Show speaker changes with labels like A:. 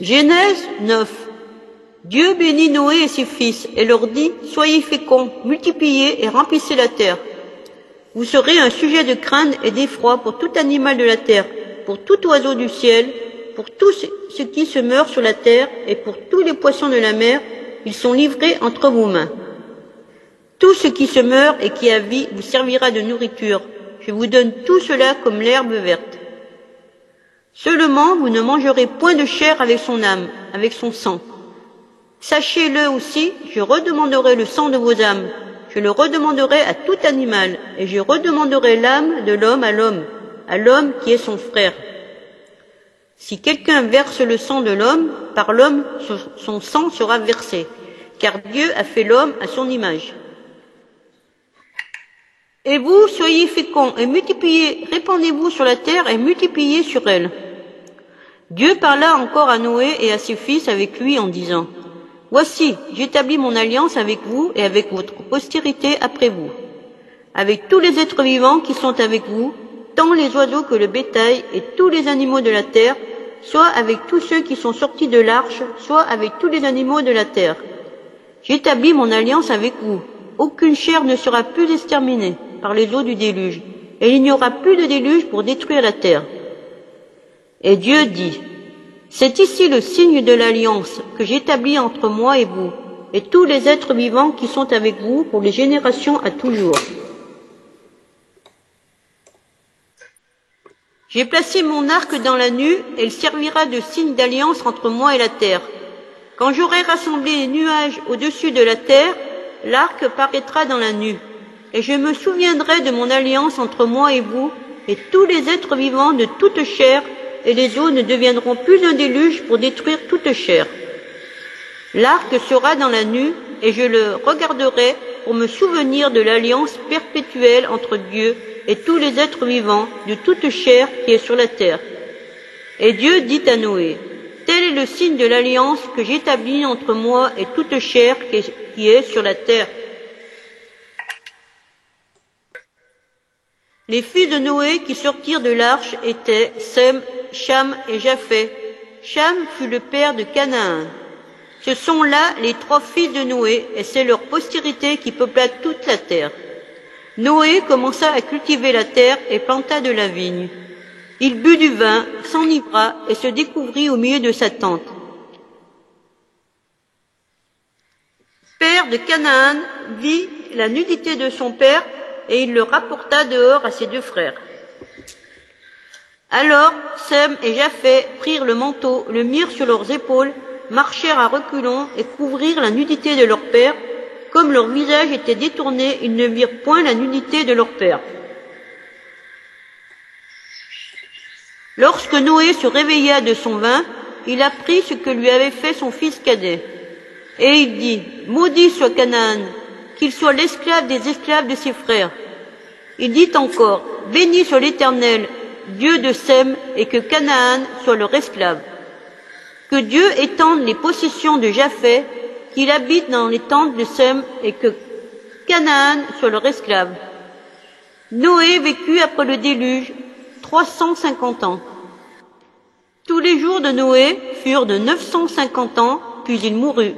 A: Genèse 9. Dieu bénit Noé et ses fils et leur dit, soyez féconds, multipliez et remplissez la terre. Vous serez un sujet de crainte et d'effroi pour tout animal de la terre, pour tout oiseau du ciel, pour tout ce qui se meurt sur la terre et pour tous les poissons de la mer, ils sont livrés entre vos mains. Tout ce qui se meurt et qui a vie vous servira de nourriture. Je vous donne tout cela comme l'herbe verte. Seulement, vous ne mangerez point de chair avec son âme, avec son sang. Sachez-le aussi, je redemanderai le sang de vos âmes. Je le redemanderai à tout animal, et je redemanderai l'âme de l'homme à l'homme qui est son frère. Si quelqu'un verse le sang de l'homme, par l'homme son sang sera versé, car Dieu a fait l'homme à son image. Et vous, soyez féconds et multipliez, répandez-vous sur la terre et multipliez sur elle. Dieu parla encore à Noé et à ses fils avec lui en disant, voici, j'établis mon alliance avec vous et avec votre postérité après vous, avec tous les êtres vivants qui sont avec vous, tant les oiseaux que le bétail et tous les animaux de la terre, soit avec tous ceux qui sont sortis de l'arche, soit avec tous les animaux de la terre. J'établis mon alliance avec vous. Aucune chair ne sera plus exterminée par les eaux du déluge, et il n'y aura plus de déluge pour détruire la terre. Et Dieu dit, c'est ici le signe de l'alliance que j'établis entre moi et vous, et tous les êtres vivants qui sont avec vous pour les générations à toujours. J'ai placé mon arc dans la nue, et il servira de signe d'alliance entre moi et la terre. Quand j'aurai rassemblé les nuages au-dessus de la terre, l'arc paraîtra dans la nue, et je me souviendrai de mon alliance entre moi et vous, et tous les êtres vivants de toute chair, et les eaux ne deviendront plus un déluge pour détruire toute chair. L'arc sera dans la nue, et je le regarderai pour me souvenir de l'alliance perpétuelle entre Dieu et tous les êtres vivants de toute chair qui est sur la terre. Et Dieu dit à Noé, tel est le signe de l'alliance que j'établis entre moi et toute chair qui est sur la terre. Les fils de Noé qui sortirent de l'arche étaient Sem, Cham et Japheth. Cham fut le père de Canaan. Ce sont là les 3 fils de Noé, et c'est leur postérité qui peupla toute la terre. Noé commença à cultiver la terre et planta de la vigne. Il but du vin, s'enivra et se découvrit au milieu de sa tente. Père de Canaan vit la nudité de son père, et il le rapporta dehors à ses 2 frères. Alors Sem et Japheth prirent le manteau, le mirent sur leurs épaules, marchèrent à reculons et couvrirent la nudité de leur père. Comme leur visage était détourné, ils ne virent point la nudité de leur père. Lorsque Noé se réveilla de son vin, il apprit ce que lui avait fait son fils cadet. Et il dit, maudit soit Canaan, qu'il soit l'esclave des esclaves de ses frères. Il dit encore, béni soit l'Éternel, Dieu de Sem, et que Canaan soit leur esclave. Que Dieu étende les possessions de Japheth, qu'il habite dans les tentes de Sem, et que Canaan soit leur esclave. Noé vécut après le déluge 350 ans. Tous les jours de Noé furent de 950 ans, puis il mourut.